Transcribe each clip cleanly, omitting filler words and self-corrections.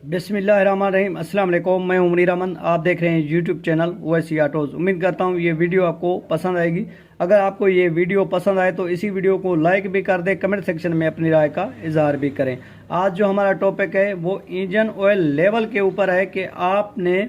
बिस्मिल्लाहिर्रहमानिर्रहीम। अस्सलाम वालेकुम। मैं उमरी रमन, आप देख रहे हैं यूट्यूब चैनल ओवैसी ऑटोज़। उम्मीद करता हूँ ये वीडियो आपको पसंद आएगी। अगर आपको ये वीडियो पसंद आए तो इसी वीडियो को लाइक भी कर दें, कमेंट सेक्शन में अपनी राय का इजहार भी करें। आज जो हमारा टॉपिक है वो इंजन ऑयल लेवल के ऊपर है कि आपने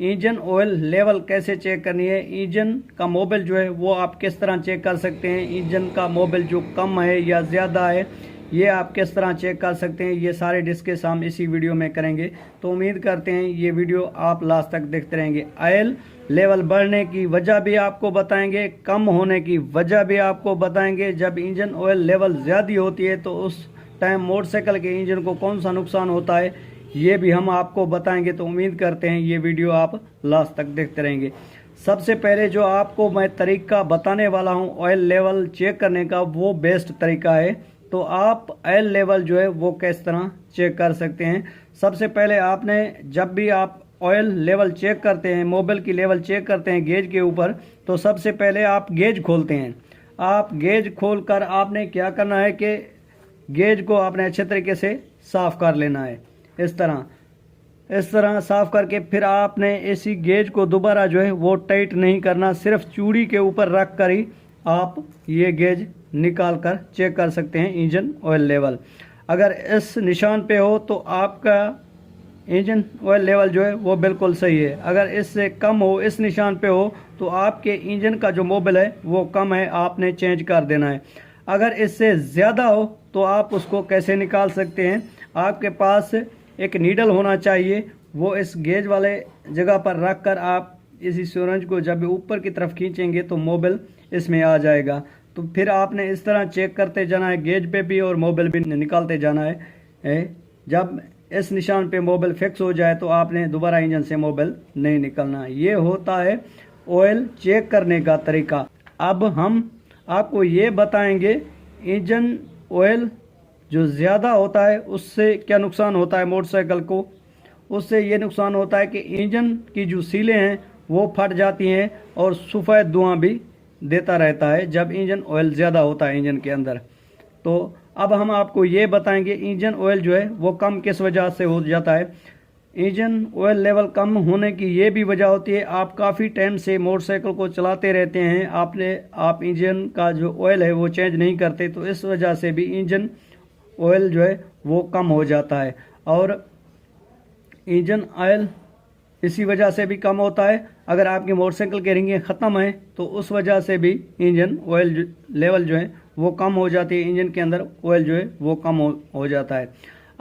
इंजन ऑयल लेवल कैसे चेक करनी है। इंजन का मोबिल जो है वो आप किस तरह चेक कर सकते हैं। इंजन का मोबिल जो कम है या ज़्यादा है ये आप किस तरह चेक कर सकते हैं। ये सारे डिस्कस हम इसी वीडियो में करेंगे। तो उम्मीद करते हैं ये वीडियो आप लास्ट तक देखते रहेंगे। ऑयल लेवल बढ़ने की वजह भी आपको बताएंगे, कम होने की वजह भी आपको बताएंगे। जब इंजन ऑयल लेवल ज़्यादा होती है तो उस टाइम मोटरसाइकिल के इंजन को कौन सा नुकसान होता है ये भी हम आपको बताएंगे। तो उम्मीद करते हैं ये वीडियो आप लास्ट तक देखते रहेंगे। सबसे पहले जो आपको मैं तरीका बताने वाला हूँ ऑयल लेवल चेक करने का, वो बेस्ट तरीका है। तो आप ऑयल लेवल जो है वो किस तरह चेक कर सकते हैं। सबसे पहले आपने जब भी आप ऑयल लेवल चेक करते हैं, मोबिल की लेवल चेक करते हैं गेज के ऊपर, तो सबसे पहले आप गेज खोलते हैं। आप गेज खोलकर आपने क्या करना है कि गेज को आपने अच्छे तरीके से साफ़ कर लेना है। इस तरह साफ़ करके फिर आपने इसी गेज को दोबारा जो है वो टाइट नहीं करना, सिर्फ चूड़ी के ऊपर रख कर ही आप ये गेज निकाल कर चेक कर सकते हैं इंजन ऑयल लेवल। अगर इस निशान पे हो तो आपका इंजन ऑयल लेवल जो है वो बिल्कुल सही है। अगर इससे कम हो, इस निशान पे हो, तो आपके इंजन का जो मोबिल है वो कम है, आपने चेंज कर देना है। अगर इससे ज़्यादा हो तो आप उसको कैसे निकाल सकते हैं। आपके पास एक नीडल होना चाहिए, वो इस गेज वाले जगह पर रख कर आप इसी सिरिंज को जब ऊपर की तरफ खींचेंगे तो मोबिल इसमें आ जाएगा। तो फिर आपने इस तरह चेक करते जाना है, गेज पे भी और मोबिल भी निकालते जाना है। जब इस निशान पे मोबिल फिक्स हो जाए तो आपने दोबारा इंजन से मोबिल नहीं निकलना। ये होता है ऑयल चेक करने का तरीका। अब हम आपको ये बताएंगे इंजन ऑयल जो ज़्यादा होता है उससे क्या नुकसान होता है मोटरसाइकिल को। उससे ये नुकसान होता है कि इंजन की जो सीलें हैं वो फट जाती हैं और सफ़ेद धुआं भी देता रहता है जब इंजन ऑयल ज़्यादा होता है इंजन के अंदर। तो अब हम आपको ये बताएंगे इंजन ऑयल जो है वो कम किस वजह से हो जाता है। इंजन ऑयल लेवल कम होने की ये भी वजह होती है, आप काफ़ी टाइम से मोटरसाइकिल को चलाते रहते हैं, आप इंजन का जो ऑयल है वो चेंज नहीं करते, तो इस वजह से भी इंजन ऑयल जो है वो कम हो जाता है। और इंजन ऑयल इसी वजह से भी कम होता है। अगर आपकी मोटरसाइकिल के रिंगें ख़त्म हैं तो उस वजह से भी इंजन ऑयल लेवल जो है वो कम हो जाती है, इंजन के अंदर ऑयल जो है वो कम हो जाता है।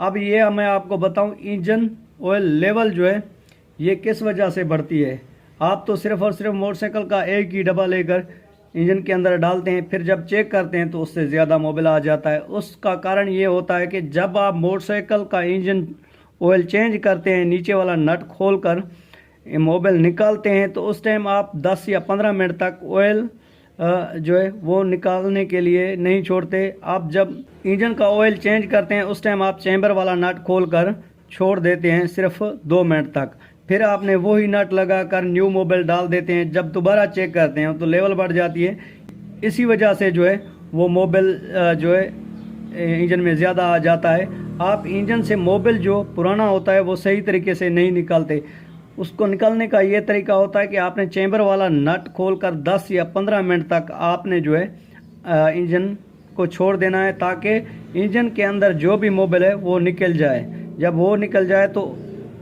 अब ये मैं आपको बताऊं इंजन ऑयल लेवल जो है ये किस वजह से बढ़ती है। आप तो सिर्फ़ और सिर्फ मोटरसाइकिल का एक ही डब्बा लेकर इंजन के अंदर डालते हैं, फिर जब चेक करते हैं तो उससे ज़्यादा मोबिल आ जाता है। उसका कारण ये होता है कि जब आप मोटरसाइकिल का इंजन ऑयल चेंज करते हैं, नीचे वाला नट खोल कर मोबिल निकालते हैं, तो उस टाइम आप 10 या 15 मिनट तक ऑयल जो है वो निकालने के लिए नहीं छोड़ते। आप जब इंजन का ऑयल चेंज करते हैं उस टाइम आप चैम्बर वाला नट खोल कर छोड़ देते हैं सिर्फ 2 मिनट तक। फिर आपने वही नट लगा कर न्यू मोबिल डाल देते हैं। जब दोबारा चेक करते हैं तो लेवल बढ़ जाती है। इसी वजह से जो है वो मोबिल जो है इंजन में ज़्यादा आ जाता है। आप इंजन से मोबिल जो पुराना होता है वो सही तरीके से नहीं निकालते। उसको निकालने का ये तरीका होता है कि आपने चैम्बर वाला नट खोलकर 10 या 15 मिनट तक आपने जो है इंजन को छोड़ देना है, ताकि इंजन के अंदर जो भी मोबिल है वो निकल जाए। जब वो निकल जाए तो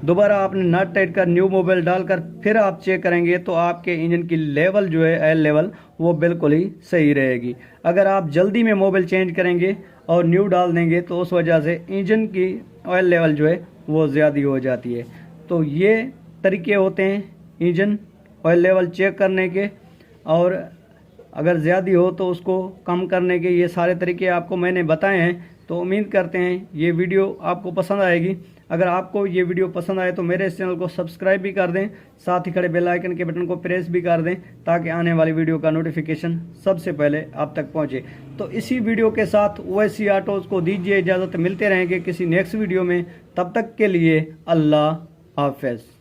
दोबारा आपने नट टाइट कर न्यू मोबिल डालकर फिर आप चेक करेंगे तो आपके इंजन की लेवल जो है ऑयल लेवल वो बिल्कुल ही सही रहेगी। अगर आप जल्दी में मोबिल चेंज करेंगे और न्यू डाल देंगे तो उस वजह से इंजन की ऑयल लेवल जो है वो ज़्यादा हो जाती है। तो ये तरीके होते हैं इंजन ऑयल लेवल चेक करने के, और अगर ज़्यादा हो तो उसको कम करने के। ये सारे तरीके आपको मैंने बताए हैं। तो उम्मीद करते हैं ये वीडियो आपको पसंद आएगी। अगर आपको ये वीडियो पसंद आए तो मेरे इस चैनल को सब्सक्राइब भी कर दें, साथ ही खड़े बेल आइकन के बटन को प्रेस भी कर दें, ताकि आने वाली वीडियो का नोटिफिकेशन सबसे पहले आप तक पहुंचे। तो इसी वीडियो के साथ ओवैसी ऑटोज़ को दीजिए इजाज़त। मिलते रहेंगे किसी नेक्स्ट वीडियो में, तब तक के लिए अल्लाह हाफ़िज़।